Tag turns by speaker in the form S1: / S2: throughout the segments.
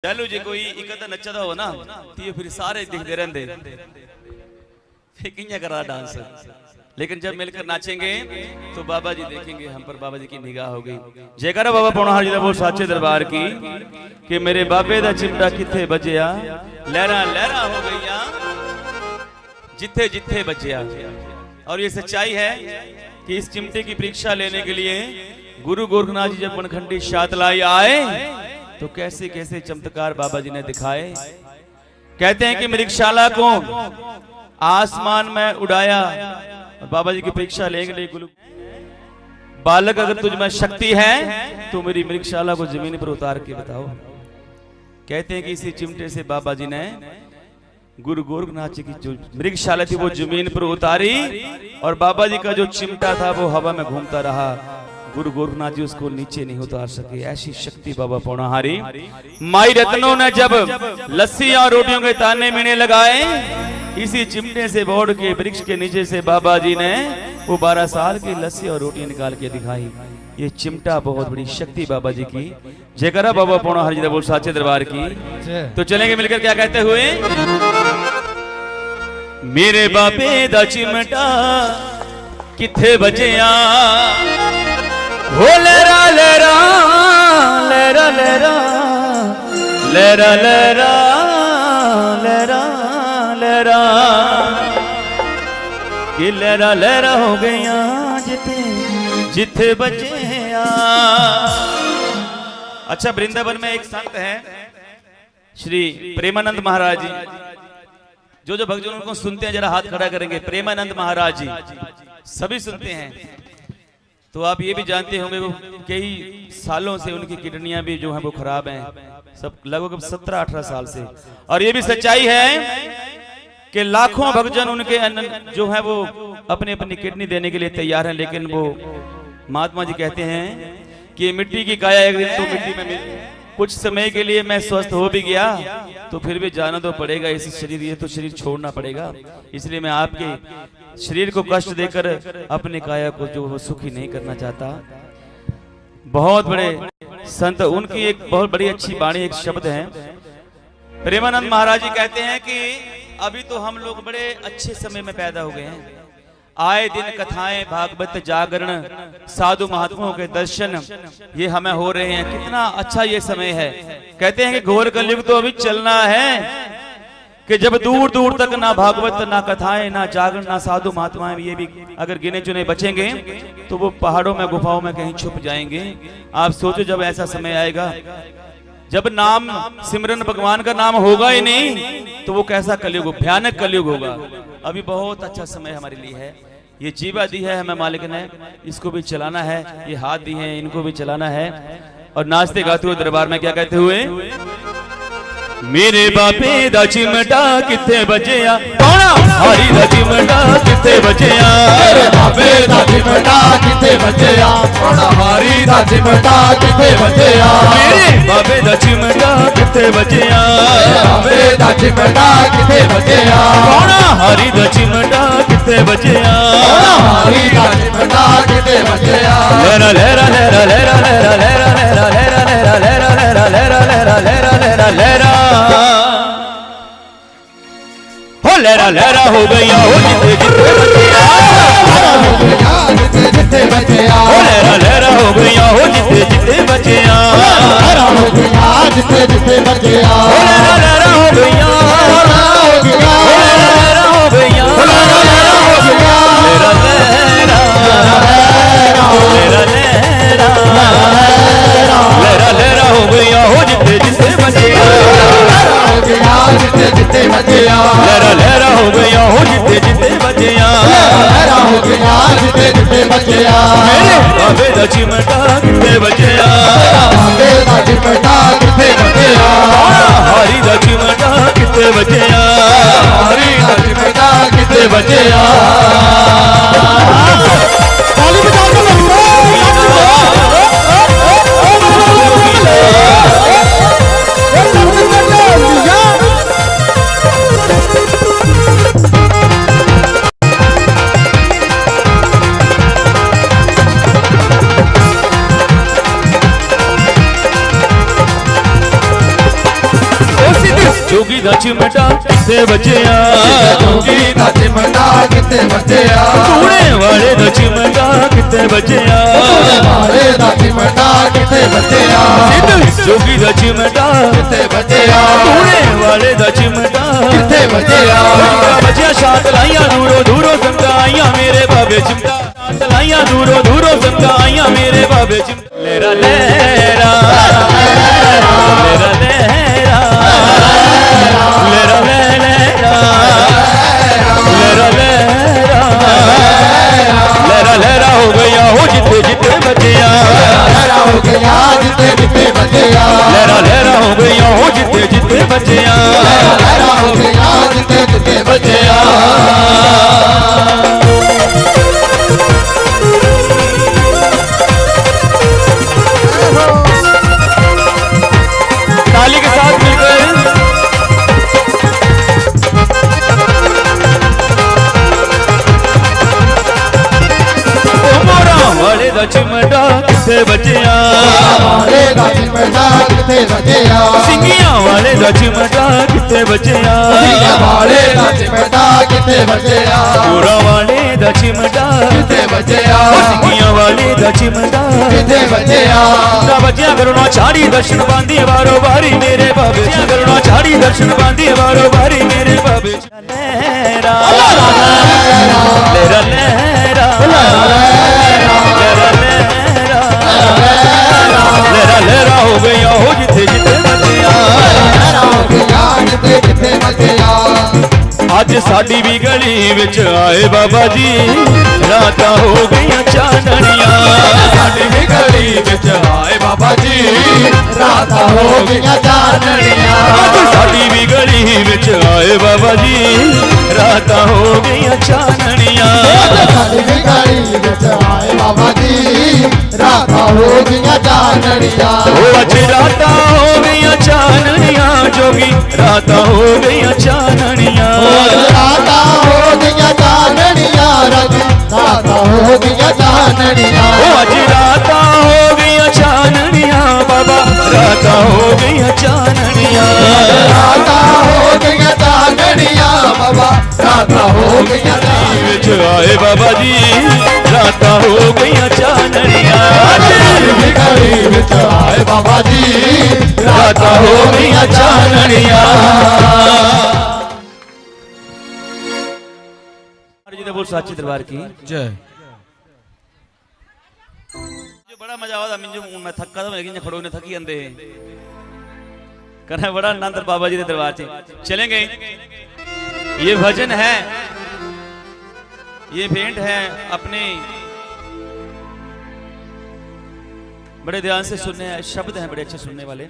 S1: चलो जी कोई एक अद्धा नचदा हो ना तो फिर सारे दिखते रहते फिर किया करा डांस। लेकिन जब मिलकर नाचेंगे तो बाबा जी देखेंगे हम पर, बाबा जी की निगाह हो गई। जयकारा बाबा पौना जी वो साचे दरबार की कि मेरे बाबे दा चिमटा किथे बजया, लहरा लहरा हो गईया जिथे जिथे बजया। और ये सच्चाई है कि इस चिमटे की परीक्षा लेने के लिए गुरु गोरखनाथ जी जब बनखंडी शातलाई आए तो कैसे कैसे चमत्कार बाबा जी ने दिखाए। कहते हैं कि मृगशाला को आसमान में उड़ाया और बाबा जी की परीक्षा लेने के लिए गुरु बालक अगर तुझ में शक्ति है तो मेरी मृगशाला को जमीन पर उतार के बताओ। कहते हैं कि इसी चिमटे से बाबा जी ने गुरु गोरखनाथ जी की जो मृगशाला थी वो जमीन पर उतारी और बाबा जी का जो चिमटा था वो हवा में घूमता रहा। गुरु गोरखनाथ जी उसको नीचे नहीं उतार सके। ऐसी शक्ति बाबा पौनाहारी। माई रत्नों ने जब लस्सी और रोटियों के ताने मीने लगाए इसी चिमटे से बोर्ड के वृक्ष के नीचे से बाबा जी ने वो 12 साल की लस्सी और रोटी निकाल के दिखाई। ये चिमटा बहुत बड़ी शक्ति बाबा जी की। जयकारा बाबा पौनाहारी जी बोल साचे दरबार की। तो चलेंगे मिलकर क्या कहते हुए, मेरे बाबे दा चिमटा किथे बजया, हो लेरा लेरा लेरा लेरा लेरा लेरा लेरा लेरा कि लेरा लेरा हो गया जिथे जिथे बजया। अच्छा, वृंदावन में एक संत है श्री प्रेमानंद महाराज जी। जो भक्तजन उनको सुनते हैं जरा हाथ खड़ा करेंगे। प्रेमानंद महाराज जी सभी सुनते हैं। तो आप ये भी जानते होंगे वो कई सालों से उनकी किडनियां भी जो हैं वो खराब हैं, सब लगभग 17-18 साल से। और ये भी सच्चाई है कि लाखों भक्तजन उनके जो है वो अपनी अपनी किडनी देने के लिए तैयार हैं। लेकिन वो महात्मा जी कहते हैं कि मिट्टी की काया एक दिन तो मिट्टी में कुछ समय के लिए मैं स्वस्थ हो भी गया तो फिर भी जाना तो पड़ेगा इस शरीर, ये तो शरीर छोड़ना पड़ेगा। इसलिए मैं आपके शरीर को कष्ट देकर अपने काया को जो सुखी नहीं करना चाहता। बहुत बड़े संत, उनकी एक बहुत बड़ी अच्छी वाणी, एक शब्द है। प्रेमानंद महाराज जी कहते हैं कि अभी तो हम लोग बड़े अच्छे समय में पैदा हो गए हैं। आए दिन कथाएं, भागवत, जागरण, साधु महात्माओं के दर्शन ये हमें हो रहे हैं। कितना अच्छा ये समय है। कहते हैं कि घोर कलयुग तो अभी चलना है कि जब दूर दूर तक ना भागवत, ना कथाएं, ना जागरण, ना साधु महात्माएं, ये भी अगर गिने चुने बचेंगे तो वो पहाड़ों में गुफाओं में कहीं छुप जाएंगे। आप सोचो जब ऐसा समय आएगा जब नाम सिमरन भगवान का नाम होगा ही नहीं तो वो कैसा कलयुग, भयानक कलयुग होगा। अभी बहुत अच्छा समय हमारे लिए है। ये जीवा दी है हमें मालिक ने, इसको भी चलाना है। ये हाथ दी है, इनको भी चलाना है। और नाचते गाते हुए दरबार में क्या कहते हुए, मेरे बापे दा चिमटा किथे बजया, हरी दा चिमटा किथे बजया,
S2: मेरे बापे दा चिमटा किथे बजया, हरी दा चिमटा किथे बजया,
S1: मेरे बापे दा चिमटा किथे बजया,
S2: बापे दा चिमटा किथे बजया,
S1: हरी दा चिमटा किथे बजया,
S2: हरी दा चिमटा किथे बजया,
S1: लेरा लेरा लेरा लेरा लेरा लेरा लेरा लेरा लेरा लेरा लेरा लेरा लेरा लेरा लेरा लेरा हो लेरा लेरा हो गया हो जिथे जिथे बजया,
S2: जिथे जिथे बजया,
S1: हो लेरा लेरा हो गया हो जिथे जिथे बजया,
S2: हो गया जिथे जिथे बजया,
S1: हो लेरा लेरा हो गया,
S2: हो गया,
S1: हो लेरा लेरा हो गया, लेरा लेरा लेरा लेरा हो गया हो जिथे जिथे बजया,
S2: हो गया जिथे जिथे बजया,
S1: लेरा लेरा हो गया हो जिथे जिथे बजया,
S2: हो गया जिथे जिथे बजया,
S1: मेरे बाबे दा चिमटा किथे बजया,
S2: बाबे दा चिमटा किथे बजया,
S1: हरी दा चिमटा किथे बजया,
S2: हरी दा चिमटा किथे बजया। ताली बजा के
S1: जोगी दा चिमटा किथे बजया
S2: जोगी दा चिमटा किथे बजया
S1: टूणे वाले दा चिमटा किथे बजया
S2: वाले दा चिमटा किथे बजया
S1: जोगी दा चिमटा
S2: किथे बजया
S1: टूणे वाले दा चिमटा
S2: किथे बजया
S1: बजया शात लाइया दूरों दूरों संगा आइया मेरे बाबे चिमटा शात लाइया दूरों दूरों संगा आइया मेरे बाबे चिमटा लेरा लेरा लेरा लेरा लेरा लेरा लेरा लेरा लेरा लेरा हो गया हो जिते जिते बजया
S2: लहरा हो गया जिते जिते बजया
S1: लेरा लेरा हो गया हो जिते जिते बजया
S2: लहरा हो गया जिते जिते बजया
S1: ताली के साथ मिलकर वाले दा चिमटा किथे बजया
S2: वाले दा चिमटा किथे बजया
S1: सिंगिया वाले दा चिमटा किथे बजया
S2: वाले दा चिमटा किथे बजया
S1: पूरा वाले दा चिमटा
S2: किथे बजया
S1: सिंगिया वाले दा चिमटा
S2: किथे बजया
S1: ना बजया करुणा चाड़ी दर्शन बांधी बारो बारी मेरे बाबे करुणा चाड़ी दर्शन बांधी बारो बारी मेरे बाबे लेरा लेरा लेरा लेरा लेरा हो गया हो जिते जिते बजया
S2: लहरा हो गया जिते जिते बजया
S1: अज साडी भी गली विच आए बाबा जी रात हो गई चाननिया
S2: साडी भी गली विच आए बाबा जी रात हो गई चाननिया
S1: अज साडी भी गली विच आए बाबा जी रात हो गई चाननिया
S2: साडी भी गली विच आए बाबा जी रात हो गई चाननिया
S1: ओ अज रात हो गई चाननिया जोगी रात हो गई चाननिया
S2: रात हो गई चाननिया रात हो गई चाननिया
S1: ओ अज रात हो गई चाननिया बाबा रात हो गई चाननिया
S2: रात हो गई चाननिया बाबा रात हो गई
S1: विच आए बाबा जी रात हो गई चाननिया
S2: गली विच आए बाबा जी
S1: रात हो गई चाननिया जी ने बोल साची दरबार की
S2: जय
S1: जो बड़ा मजा आवा मिंजो मैं थका तो लेकिन खड़ो ने थकी अंदे करना बड़ा आनंद बाबा जी के दरबार से चलेंगे। ये भजन है, ये भेंट है अपने बड़े ध्यान से सुनने हैं, शब्द हैं बड़े अच्छे सुनने वाले।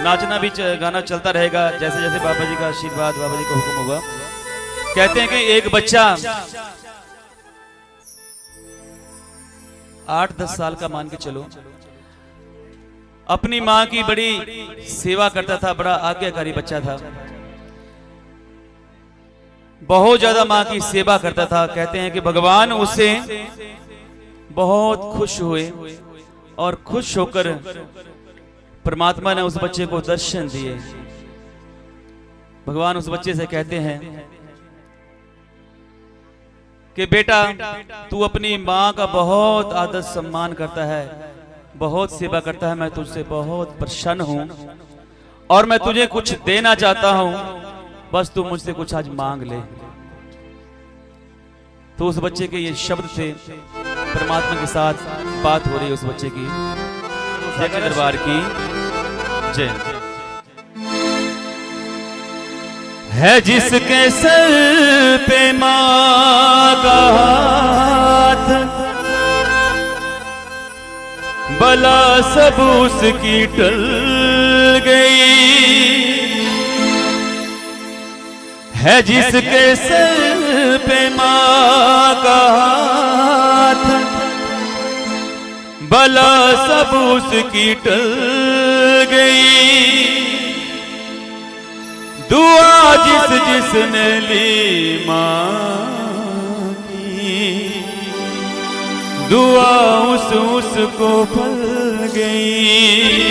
S1: नाचना भी गाना चलता रहेगा जैसे जैसे बाबा जी का आशीर्वाद बाबा जी का हुक्म होगा। कहते हैं कि एक बच्चा 8-10 साल का मान के चलो अपनी माँ की बड़ी सेवा करता था, बड़ा आज्ञाकारी बच्चा था, बहुत ज्यादा माँ की सेवा करता था। कहते हैं कि भगवान उससे बहुत खुश हुए और खुश होकर परमात्मा ने उस बच्चे को दर्शन दिए। भगवान उस बच्चे से कहते हैं कि बेटा तू अपनी माँ का बहुत आदर सम्मान करता है, बहुत सेवा करता है, मैं तुझसे बहुत प्रसन्न हूं और मैं तुझे कुछ देना चाहता हूं, बस तू मुझसे कुछ आज मांग ले। तो उस बच्चे के ये शब्द थे, परमात्मा के साथ बात हो रही है उस बच्चे की। जय दरबार की जय। है जिसके सर पे मां का हाथ, बला सब उसकी टल गई। है जिसके सर पे मां का हाथ, बला सब उसकी टल गई। दुआ जिस जिसने ली मां की, दुआ उसको फल गई।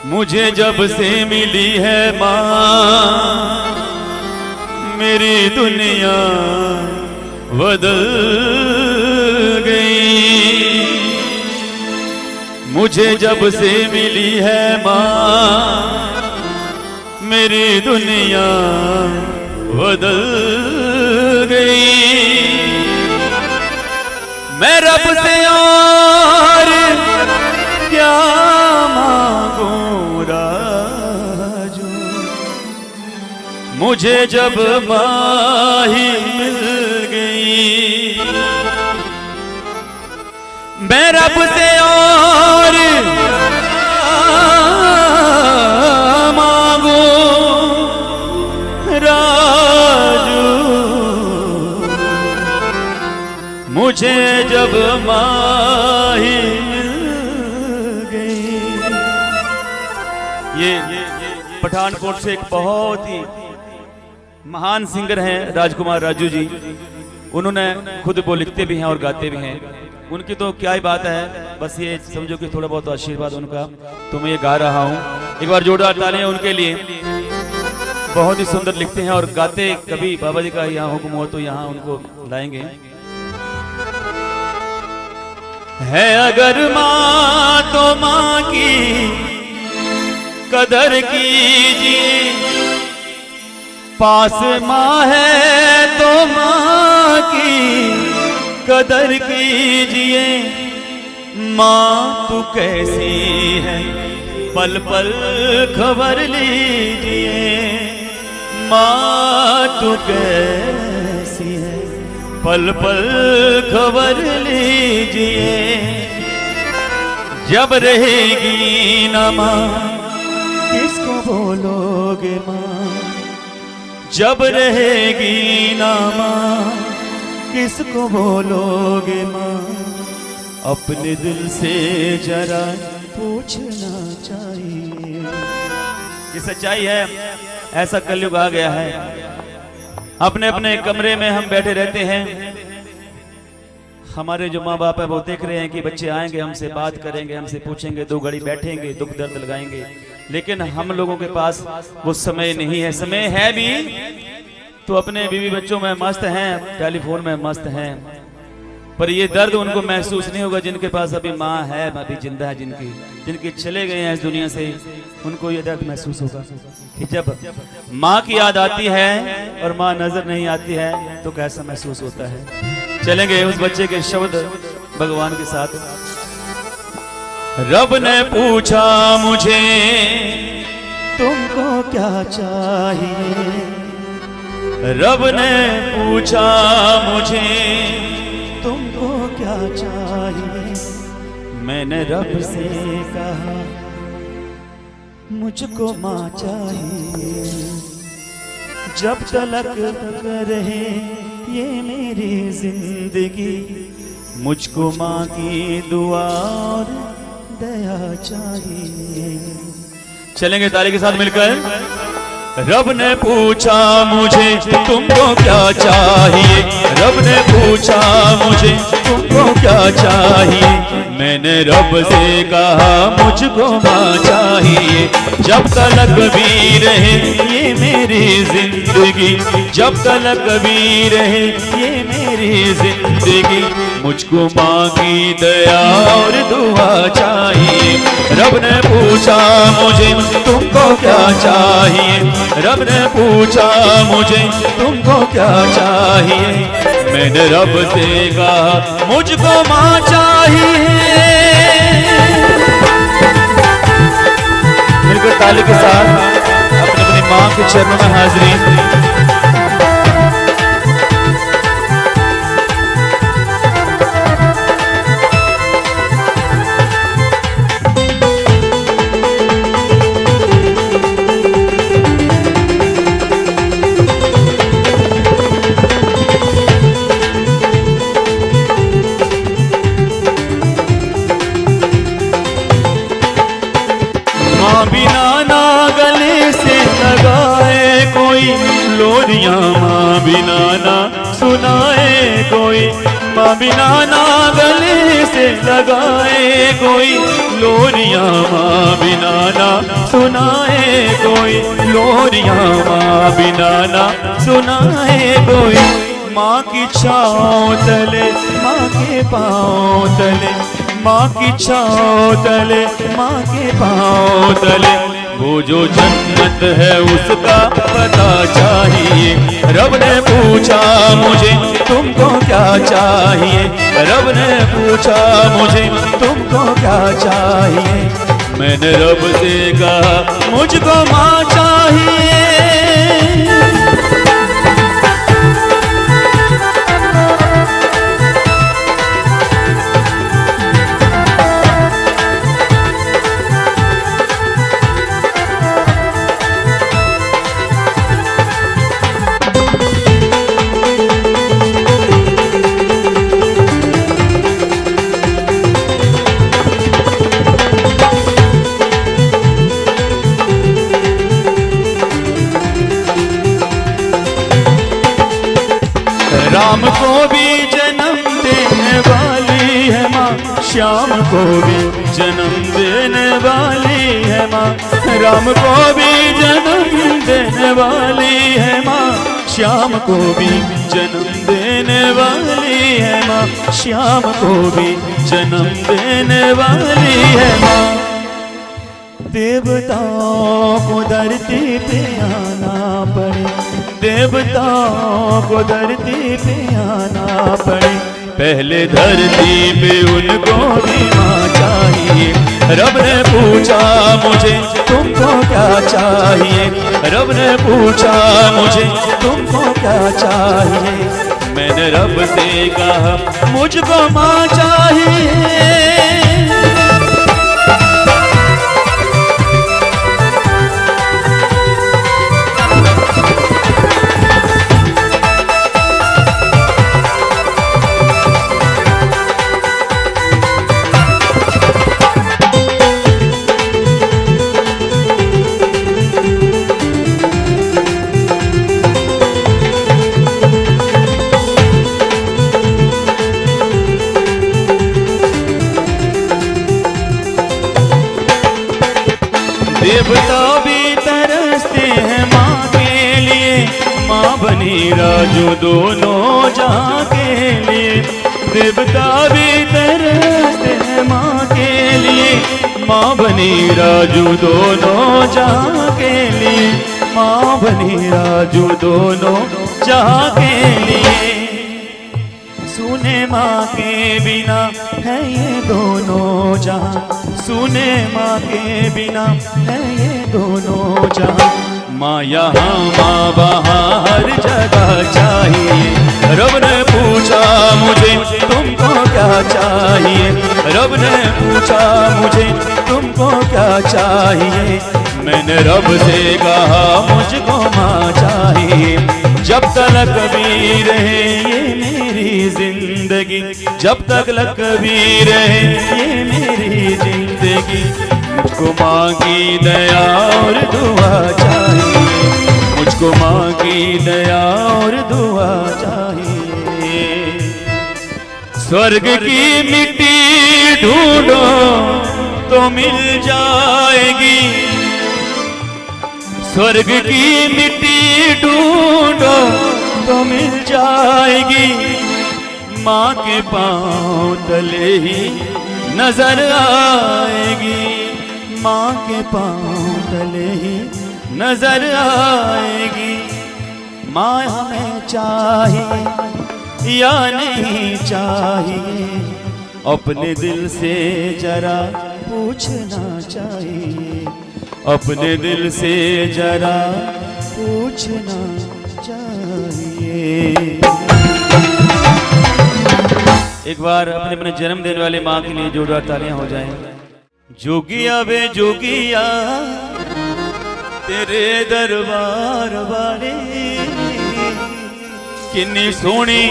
S1: मुझे जब से मिली है माँ मेरी दुनिया बदल गई। मुझे जब से मिली है माँ मेरी दुनिया बदल गई। मैं रब से और क्या मांगूं राजू, मुझे जब माही मिल गई। मैं रब से और मांगूं राजू, मुझे जब माही मिल गई। ये पठानकोट से एक बहुत ही महान सिंगर हैं राजकुमार राजू जी। उन्होंने खुद वो लिखते भी हैं और गाते भी हैं। उनकी तो क्या ही बात है, बस ये समझो कि थोड़ा बहुत आशीर्वाद उनका, तो मैं ये गा रहा हूँ। एक बार जोरदार तालियां उनके लिए। बहुत ही सुंदर लिखते हैं और गाते। कभी बाबा जी का यहाँ हुक्म हो तो यहाँ उनको लाएंगे। है अगर माँ तो माँ की कदर कीजिए, पास माँ है तो माँ की कदर कीजिए। माँ तू कैसी है पल पल खबर लीजिए। माँ तू कैसी है पल पल खबर लीजिए। जब रहेगी ना माँ किसको बोलोगे माँ, जब रहेगी ना माँ किसको बोलोगे माँ। अपने दिल से जरा पूछना चाहिए। ये सच्चाई है, ऐसा कलयुग आ गया है। अपने अपने कमरे में हम बैठे रहते हैं। हमारे जो माँ बाप है वो देख रहे हैं कि बच्चे आएंगे, हमसे बात करेंगे, हमसे पूछेंगे, 2 घड़ी बैठेंगे, दुख दर्द लगाएंगे। लेकिन हम लोगों के पास वो समय नहीं है। समय है भी तो अपने बीवी बच्चों में मस्त हैं, टेलीफोन में मस्त हैं, पर ये दर्द उनको महसूस नहीं होगा जिनके पास अभी माँ है, अभी जिंदा है, जिनके चले गए हैं इस दुनिया से। उनको ये दर्द महसूस होगा कि जब माँ की याद आती है और माँ नजर नहीं आती है तो कैसा महसूस होता है। चलेंगे उस बच्चे के शब्द भगवान के साथ। रब ने पूछा मुझे तुमको क्या चाहिए, रब ने पूछा मुझे तुमको क्या चाहिए। मैंने रब से कहा मुझको माँ चाहिए। जब तलक रहे ये मेरी जिंदगी, मुझको माँ की दुआ और दया चाहिए। चलेंगे ताली के साथ मिलकर। रब ने पूछा मुझे तुमको क्या चाहिए, रब ने पूछा मुझे तुमको क्या चाहिए। मैंने रब से कहा मुझको माँ चाहिए। जब तलक भी रहे ये मेरी जिंदगी, जब तलक भी रहे ये मेरी जिंदगी, मुझको माँ की दया और दुआ चाहिए। रब ने पूछा मुझे तुमको क्या चाहिए, रब ने पूछा मुझे तुमको क्या चाहिए। मैंने रब से कहा मुझको माँ चाहिए। मिलकर ताली के साथ अपनी अपनी माँ के चरणों में हाजिरी। बिना ना गले से लगाए कोई कोई, लोरियां माँ बिना ना सुनाए कोई, माँ बिना ना गले से लगाए कोई, लोरियां माँ बिना ना सुनाए कोई, लोरियां माँ बिना ना सुनाए कोई। माँ की छाँव तले माँ के पाँव तले, माँ की छाँव तले माँ के पाँव तले, वो जो जन्नत है उसका पता चाहिए। रब ने पूछा मुझे तुमको क्या चाहिए, रब ने पूछा मुझे तुमको क्या चाहिए, मैंने रब से कहा मुझको माँ चाहिए। राम को भी जन्म देने वाली है माँ, श्याम को भी जन्म देने वाली है माँ, राम को भी जन्म देने वाली है माँ, श्याम को भी जन्म देने वाली है माँ, श्याम को भी जन्म देने वाली है माँ। देवताओं को धरती पे आना पड़े, देवताओं को धरती पे आना पड़े, पहले धरती पे उनको भी माँ चाहिए। रब ने पूछा मुझे तुमको क्या चाहिए, रब ने पूछा मुझे तुमको क्या चाहिए, मैंने रब से कहा मुझको माँ चाहिए। देवता भी तरसते हैं माँ के लिए, माँ बनी राजू दोनों जहाँ के लिए, देवता भी तरसते हैं माँ के लिए, माँ बनी राजू दोनों जहाँ के लिए, माँ बनी राजू दोनों जहाँ के लिए। सुने माँ के बिना है ये दोनों जहाँ, सुने माँ के बिना है ये दोनों जहाँ, माँ यहाँ माँ वहाँ हर जगह चाहिए। रब ने पूछा मुझे तुमको क्या चाहिए, रब ने पूछा मुझे तुमको क्या चाहिए, मैंने रब से कहा मुझको माँ चाहिए। जब तक कभी रहे ये मेरी जिंदगी, जब तक कभी रहे ये मेरी जिंदगी, मुझको माँ की दया और दुआ चाहिए, मुझको माँ की दया और दुआ चाहिए। स्वर्ग की मिट्टी ढूंढो तो मिल जाएगी, स्वर्ग की मिट्टी ढूंढो तो मिल जाएगी, माँ के पाँव तले ही नजर आएगी, माँ के पाँव तले ही नजर आएगी। माँ हमें चाहिए या नहीं चाहिए, अपने दिल से जरा पूछना चाहिए, अपने दिल से जरा पूछना चाहिए। एक बार अपने अपने जन्म देने वाले माँ के लिए जोरदार तालियां हो जाएं। जोगिया वे जोगिया तेरे दरबार वाले, किन्नी सोहनी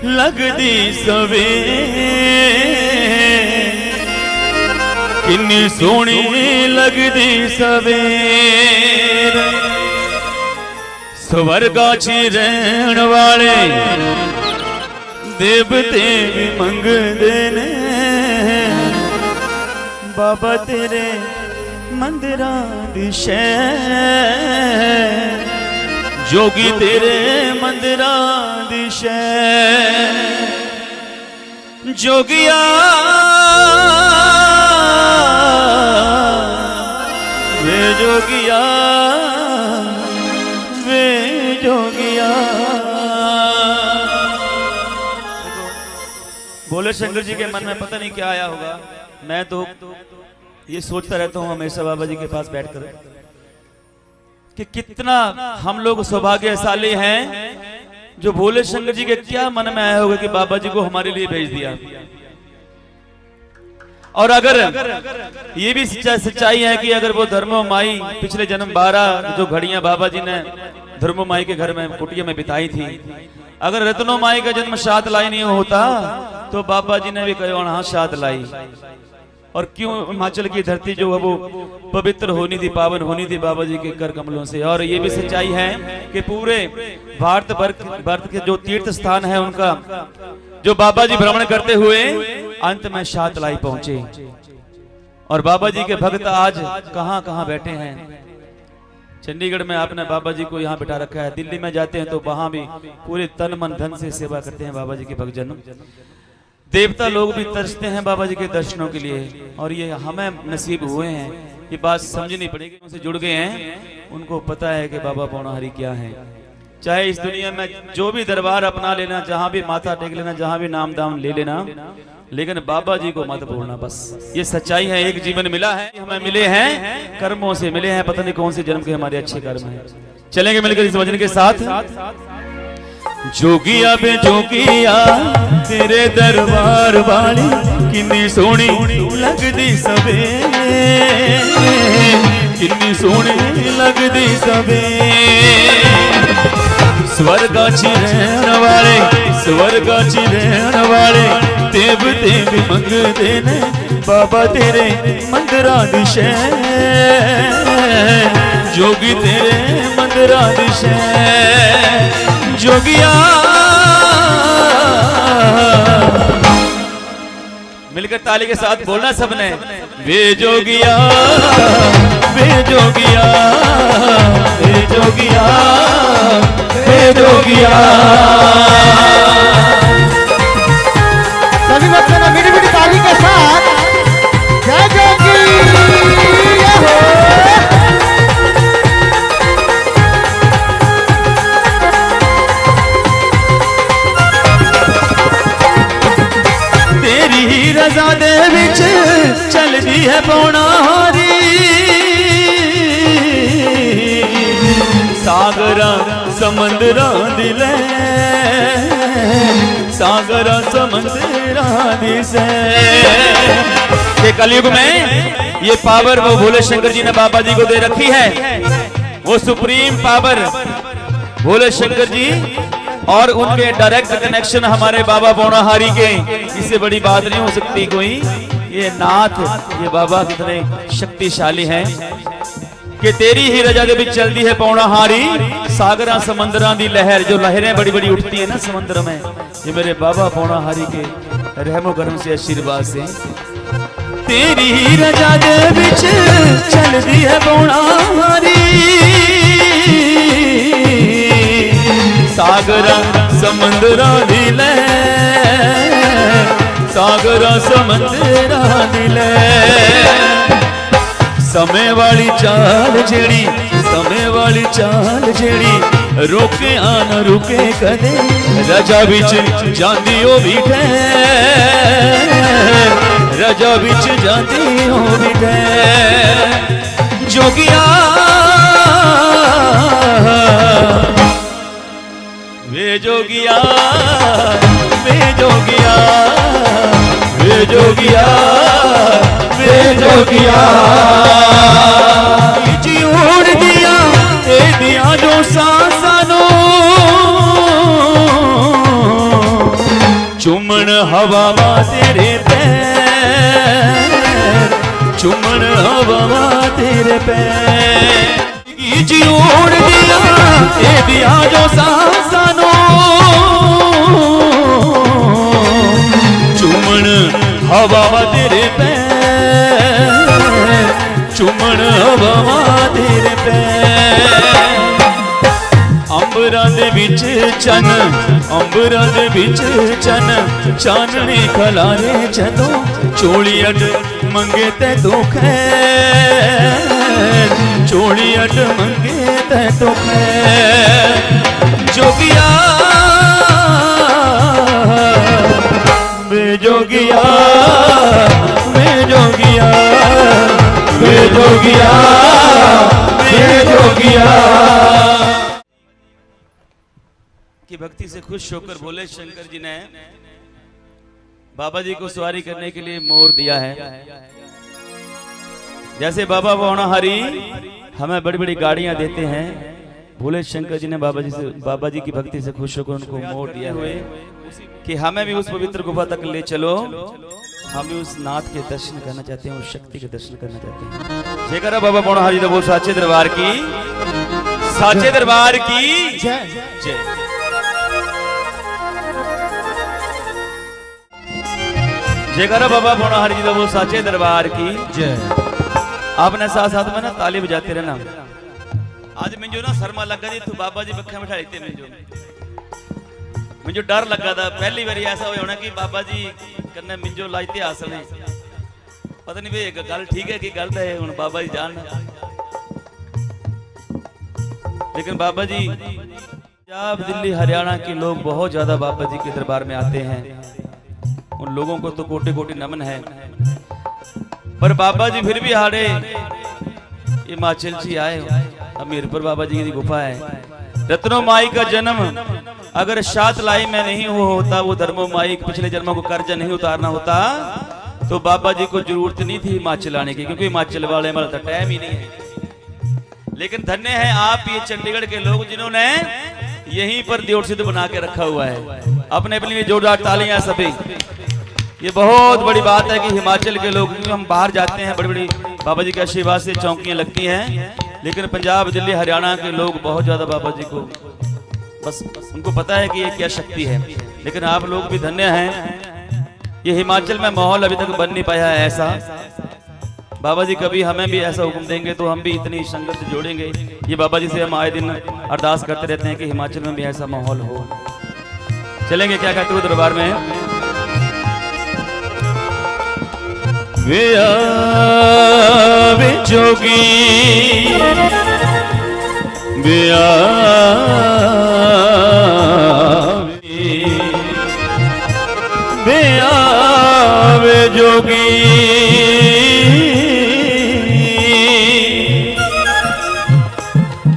S1: लगदी सवेर, किन्नी सोहनी लगदी सवेर, स्वर्गाची रहन वाले देवते भी मंगदे ने बाबा तेरे मंदिरा दी शैन जोगी तेरे मंदिरा दी शैन जोगिया वे जोगिया वे जोगिया। भोले शंकर जी के मन में पता नहीं क्या आया होगा। मैं तो ये सोचता रहता हूँ हमेशा बाबा जी के पास बैठकर कि कितना हम लोग सौभाग्यशाली हैं जो भोले शंकर जी के क्या मन में आया होगा कि बाबा जी को हमारे लिए भेज दिया। और अगर ये भी सच्चाई है कि अगर वो धर्मो माई पिछले जन्म 12 जो घड़ियां बाबा जी ने धर्मो माई के घर में कुटिया में बिताई थी, अगर रत्नो माई का जन्म शाद लाई नहीं होता तो बाबा जी ने भी कहा हाँ शाद लाई। और क्यों हिमाचल की धरती जो है वो पवित्र होनी थी, पावन होनी थी बाबा जी के कर कमलों से। और ये भी सच्चाई है कि पूरे भारत के जो तीर्थ स्थान है उनका जो बाबा जी भ्रमण करते हुए अंत में शातलाई पहुंचे। और बाबा जी के भक्त आज कहां कहां बैठे हैं। चंडीगढ़ में आपने बाबा जी को यहाँ बिठा रखा है, दिल्ली में जाते हैं तो वहां भी पूरे तन मन धन से सेवा करते हैं बाबा जी के भक्तजन। देवता लोग भी तरसते हैं बाबा जी के दर्शनों के लिए। और ये हमें नसीब हुए हैं, ये बात समझनी पड़ेगी। उनसे जुड़ गए हैं, उनको पता है कि बाबा पौनाहरी क्या है। चाहे इस दुनिया में जो भी दरबार अपना लेना, जहां भी माथा टेक लेना, जहां भी नाम दाम ले लेना, लेकिन बाबा जी को मत भूलना। बस ये सच्चाई है। एक जीवन मिला है, हमें मिले हैं कर्मों से मिले हैं, पता नहीं कौन से जन्म के हमारे अच्छे कर्म हैं। चलेंगे मिलकर इस वचन के साथ। जोगिया बे जोगिया तेरे दरबार वाली किन्नी सोहनी लगदी सवे, किन्नी सोहनी लगदी सवे। स्वर्गाची रहन वाले, स्वर्गाची रहन वाले देवते भी मंगदे ने बाबा तेरे मंदिरा दी शैन जोगी तेरे मंदिरा दी शैन जोगिया। मिलकर ताली के साथ बोलना सबने, वे जोगिया वे जोगिया वे जोगिया वे जोगिया।
S3: सभी बच्चों ने मीठी मीठी ताली के साथ जय जोगी हो।
S1: तेरी रजा दे विच चलदी है पौनाहरी, सागरा समंदरा दिले सागरा समंदरा दिसे। ये कलयुग में ये पावर वो भोले शंकर जी ने बाबा जी को दे रखी है। वो सुप्रीम पावर भोले शंकर जी और उनके डायरेक्ट कनेक्शन हमारे बाबा पौनाहारी के, इससे बड़ी बात नहीं हो सकती कोई। ये नाथ ये बाबा कितने शक्तिशाली हैं कि तेरी ही रजा के बीच चलती है पौनाहारी, सागरा समंदरा दी लहर। जो लहरें बड़ी बड़ी उठती है ना समंदर में, ये मेरे बाबा पौनाहारी के रहमो करम से आशीर्वाद से। तेरी ही रजा के बीच चलती है पौनाहारी, सागरा समंदरा दी लहर सागरा समंदरा दी लहर। समय वाली चाल जेड़ी, समय वाली चाल जेड़ी रोके आना रुके कदे, रजा बिच जांदी ओ भी ठहर, रजा बिच जांदी ओ भी ठहर। जोगिया वे जोगिया वे जोगिया वे जोगिया वे जोगिया। उड़ दिया ए दिया जो सांसानो चुमन हवा मा तेरे पैर, चुमन हवा मा तेरे पैर। उड़ दिया ए दिया जो सानो चुमन हवा तेरे पैर चुमन हवा तेरे पैर अंबरां दे विच चन अंबरां दे विच चन चानने खलारे जदों चोली अड मंगे ते तू खैर चोली अड मंगे ते तू खैर जोगिया वे जोगिया वे जोगिया वे जोगिया वे जोगिया की भक्ति से खुश होकर बोले शंकर जी ने बाबा जी को सवारी करने के लिए मोर दिया है। जैसे बाबा वोणाहारी हमें बड़ी बड़ी गाड़ियां देते हैं, भोले शंकर जी ने बाबा जी की भक्ति से खुश होकर उनको मोर दिया हुए कि हमें भी उस पवित्र गुफा तक ले चलो, हम भी उस नाथ के दर्शन करना चाहते हैं, उस शक्ति के दर्शन करना चाहते हैं। जयकारा बाबा वोणाहारी दा बोल साचे दरबार की जय। जयकारा बाबा वोणाहारी जी दा बोल साचे दरबार की जय। आपने साथ साथ में ना ताली बजाते रहना। आज मुझे ना शर्मा लगा जी तू बाबा जी बखा बिठा लेते मुझे डर लगा था पहली बार ऐसा हो होना कि बाबा जी कन्ने मिंजो ला इतिहास ने पता नहीं भाई गल ठीक है कि गलत है, हुण बाबा जी जान। लेकिन बाबा जी पंजाब दिल्ली हरियाणा के लोग बहुत ज्यादा बाबा जी के दरबार में आते हैं, उन लोगों को तो कोटि कोटि नमन है। पर बाबा जी फिर भी हारे हिमाचल से आए, हमीरपुर बाबा जी की गुफा है। रत्नो माई का जन्म अगर शात लाई में नहीं होता, वो धर्मो माई पिछले जन्मों को कर्ज नहीं उतारना होता, तो बाबा जी को जरूरत नहीं थी हिमाचल आने की, क्योंकि हिमाचल वाले हमारा तो टाइम ही नहीं है। लेकिन धन्य है आप ये चंडीगढ़ के लोग जिन्होंने यहीं पर देव सिद्ध बना के रखा हुआ है। अपने अपने लिए जोरदार तालियां सभी। ये बहुत बड़ी बात है कि हिमाचल के लोग, हम बाहर जाते हैं बड़ी बड़ी बाबा जी के आशीर्वाद से चौकियां लगती हैं, लेकिन पंजाब दिल्ली हरियाणा के लोग बहुत ज्यादा बाबा जी को बस उनको पता है कि ये क्या शक्ति है। लेकिन आप लोग भी धन्य हैं, ये हिमाचल में माहौल अभी तक बन नहीं पाया है ऐसा। बाबा जी कभी हमें भी ऐसा हुक्म देंगे तो हम भी इतनी संगत से जोड़ेंगे। ये बाबा जी से हम आए दिन अरदास करते रहते हैं कि हिमाचल में भी ऐसा माहौल हो। चलेंगे क्या कहते हुए दरबार में वे आवे जोगी वे आवे जोगी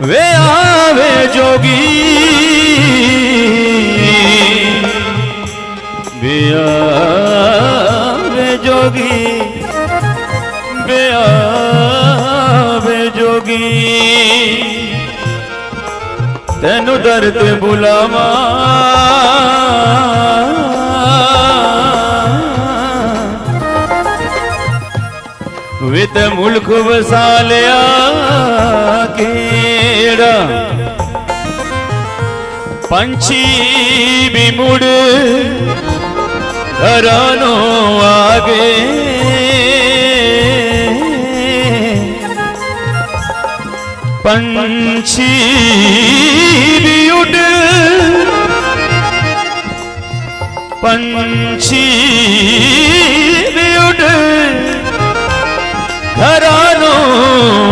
S1: वे आवे जोगी वे आवे जोगी वे आवे जोगी तेनु दर्द बुलावा वित मुल्क वसा लिया केड़ा पंछी भी मुड़ घरानो आगे पंछी भी उड़ पंछी भी उड़ घरानो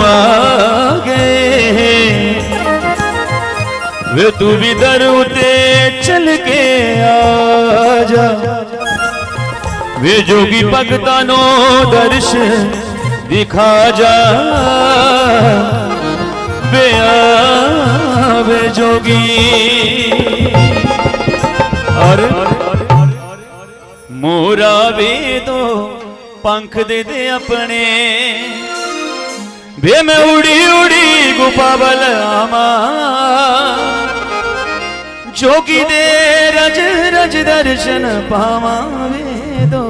S1: आगे वे तू भी दर उते चल के आजा वे जोगी भगता नो दर्श दिखा जा वे आवे जोगी और मोरा भी तो पंख दे दे अपने वे मैं उड़ी उड़ी गुफा बल आमा जोगी दे रज रज दर्शन पावा वे दो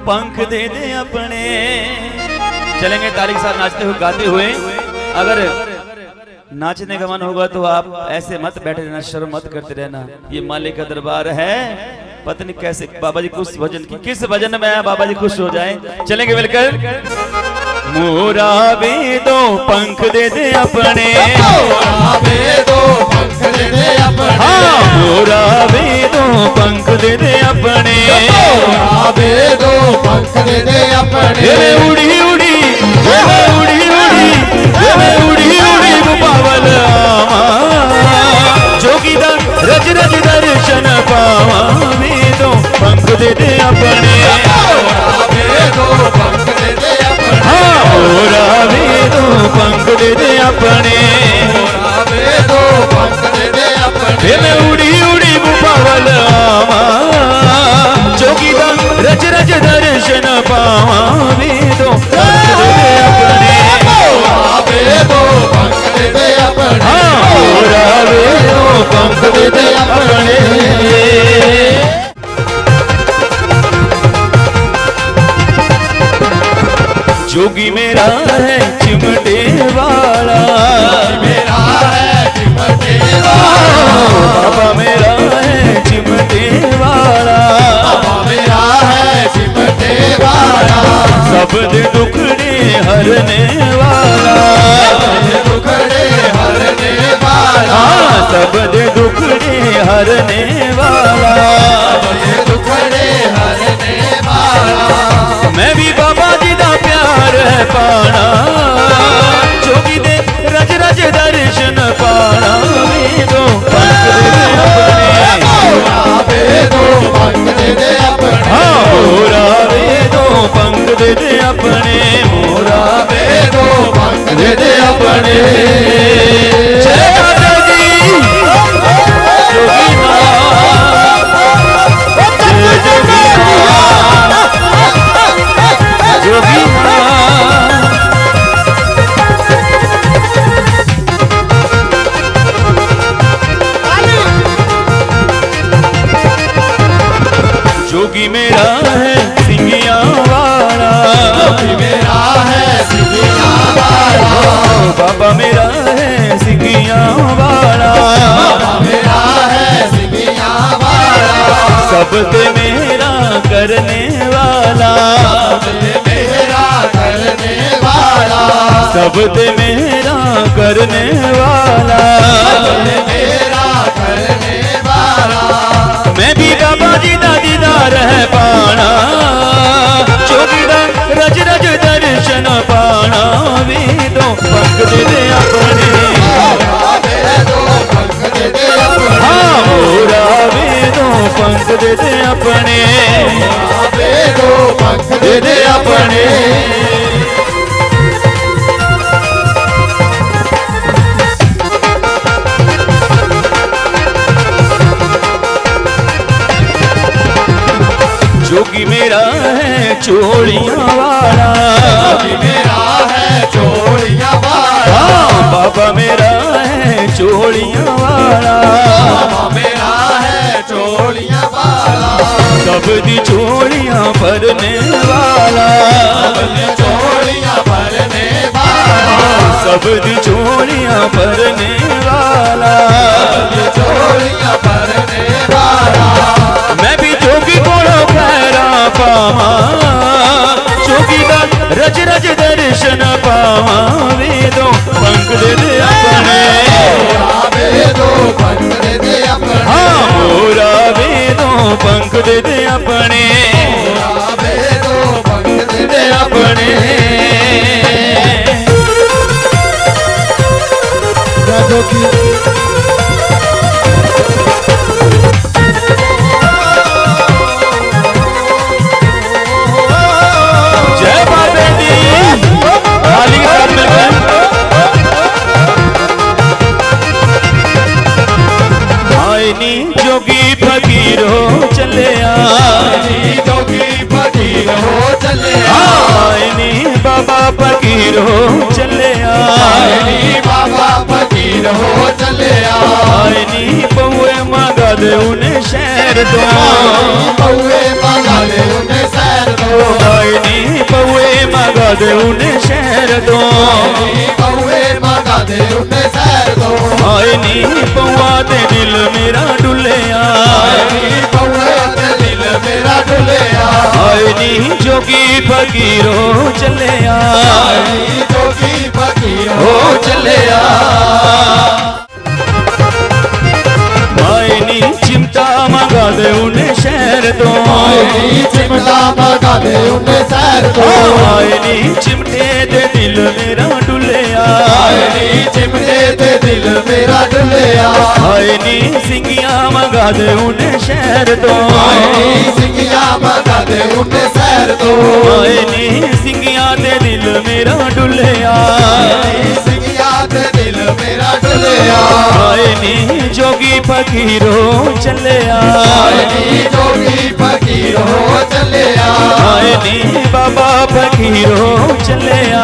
S1: पंख दे दे अपने। चलेंगे तारीख साथ नाचते हुए गाते हुए। अगर नाचने का मन होगा तो आप ऐसे मत बैठे रहना, शर्म मत करते रहना। ये मालिक का दरबार है। पत्नी कैसे बाबा जी खुश भजन की, किस भजन में आया बाबा जी खुश हो जाए। चलेंगे मिलकर। मोरा दो पंख दे दे अपने,
S2: मोरा दो पंख दे दे अपने,
S1: हाँ मोरा दो पंख दे दे अपने,
S2: मोरा दो पंख दे दे अपने।
S1: उड़ी उड़ी उड़ी उड़ी उड़ी उड़ी पावल आवा, जोगी दा रज रज दर्शन पावा। दो पंख दे दे अपने,
S2: दो पंख दे दे अपने,
S1: हाँ मोरा दो पंख दे दे अपने,
S2: दो पंख दे दे अपने।
S1: मैं उड़ी उड़ी पावल आवा, जोगी दा रज रज दर्शन पावा। दो पंख दे दे अपने,
S2: दो पंख दे दे अपने,
S1: हाँ मोरा दो पंख दे दे अपने। जोगी मेरा है चिमटे वाला,
S2: मेरा है चिमटे वाला,
S1: बाबा मेरा है चिमटे वाला,
S2: बाबा मेरा है चिमटे वाला,
S1: सब दे दुखड़े हरने वाला,
S2: दुखड़े हरने वाला,
S1: हाँ सब दे दुखड़े हरने वाला,
S2: दुखड़े हरने वाला।
S1: मैं भी बाबा जी दा प्यार है पाना, जोगी दे रज रज दर्शन पाना। दो पंख दे दे अपने,
S2: दो पंख दे दे अपने,
S1: हाँ मोरा दो पंख दे दे अपने, मोरा
S2: दो पंख दे दे अपने।
S1: जय माता दी जोगी जोगी जोगी मेरा है सिंगिया वाला,
S2: मेरा है सिंगिया वाला,
S1: बाबा मेरा है सिंगिया वाला,
S2: मेरा है सिंगिया वाला,
S1: सब ते मेरा करने वाला,
S2: मेरा करने वाला,
S1: सब ते मेरा करने वाला,
S2: मेरा करने वाला।
S1: मैं भी बाबा जी दा दीदार है पाना, जोगी दा रज रज दर्शन पाना। दो पंख दे दे अपने,
S2: दो पंख दे दे अपने,
S1: हाँ मोरा दो पंख दे दे अपने,
S2: दो पंख
S1: दे दे अपने। जोगी मेरा है चोड़ियां वाला,
S2: मेरा है चोड़िया वाला,
S1: हाँ बाबा मेरा है चोड़ियां वाला,
S2: मेरा है चोड़िया वाला,
S1: सब दी चोड़ियां भरने वाला,
S2: चोड़िया भरने वाला,
S1: सब दी चोड़ियां भरने वाला,
S2: चोड़िया भरने वाला।
S1: मैं भी जोगी कोड़ो पैरा पावा, जोगी दा रज रज दर्शन पावा। दो पंख दे दे अपने,
S2: दो पंख दे दे अपने,
S1: हाँ मोरा दो पंख दे दे अपने,
S2: दो पंख दे दे
S1: अपने। जय बाबा दी खाली के साथ मिलकर आईनी जोगी फकीर हो चले
S2: जोगी फकीर हो चले,
S1: आईनी बाबा फकीर हो चले,
S2: बाबा फकीर हो चले,
S1: आईनी बउए मगा दे उन्हें शहर दो,
S2: बउए मगा दे उन्हें शहर दो,
S1: आईनी बउए मगा दे उन्हें शहर दो,
S2: बउए मगा दे उन्हें शहर
S1: नी पौआ ते दिल मेरा डुलिया,
S2: पौआ ते दिल मेरा डुलिया,
S1: आए नी जोगी फकीरो चलिया,
S2: जोगी फकीर हो चलिया,
S1: आए नी चिमटा मंगा दे उन्हें शहर तो,
S2: चिमटा मंगा दे उन्हें शहर तो,
S1: आए नी चिमटे दे दिल मेरा डुलिया,
S2: चिमटे ते दिल मेरा डुलिया,
S1: आए नी सिंगिया मंगा दे उन्हें शहर तो,
S2: सिंगिया मंगा दे उन्हें शहर तो,
S1: आए नी सिंगिया दे दिल मेरा डुलिया,
S2: सिंगिया ते दिल मेरा डुलिया,
S1: आए नी जोगी फकीरो चलिया,
S2: जोगी फकीर हो चलिया,
S1: आए नी बाबा फकीरो चलिया,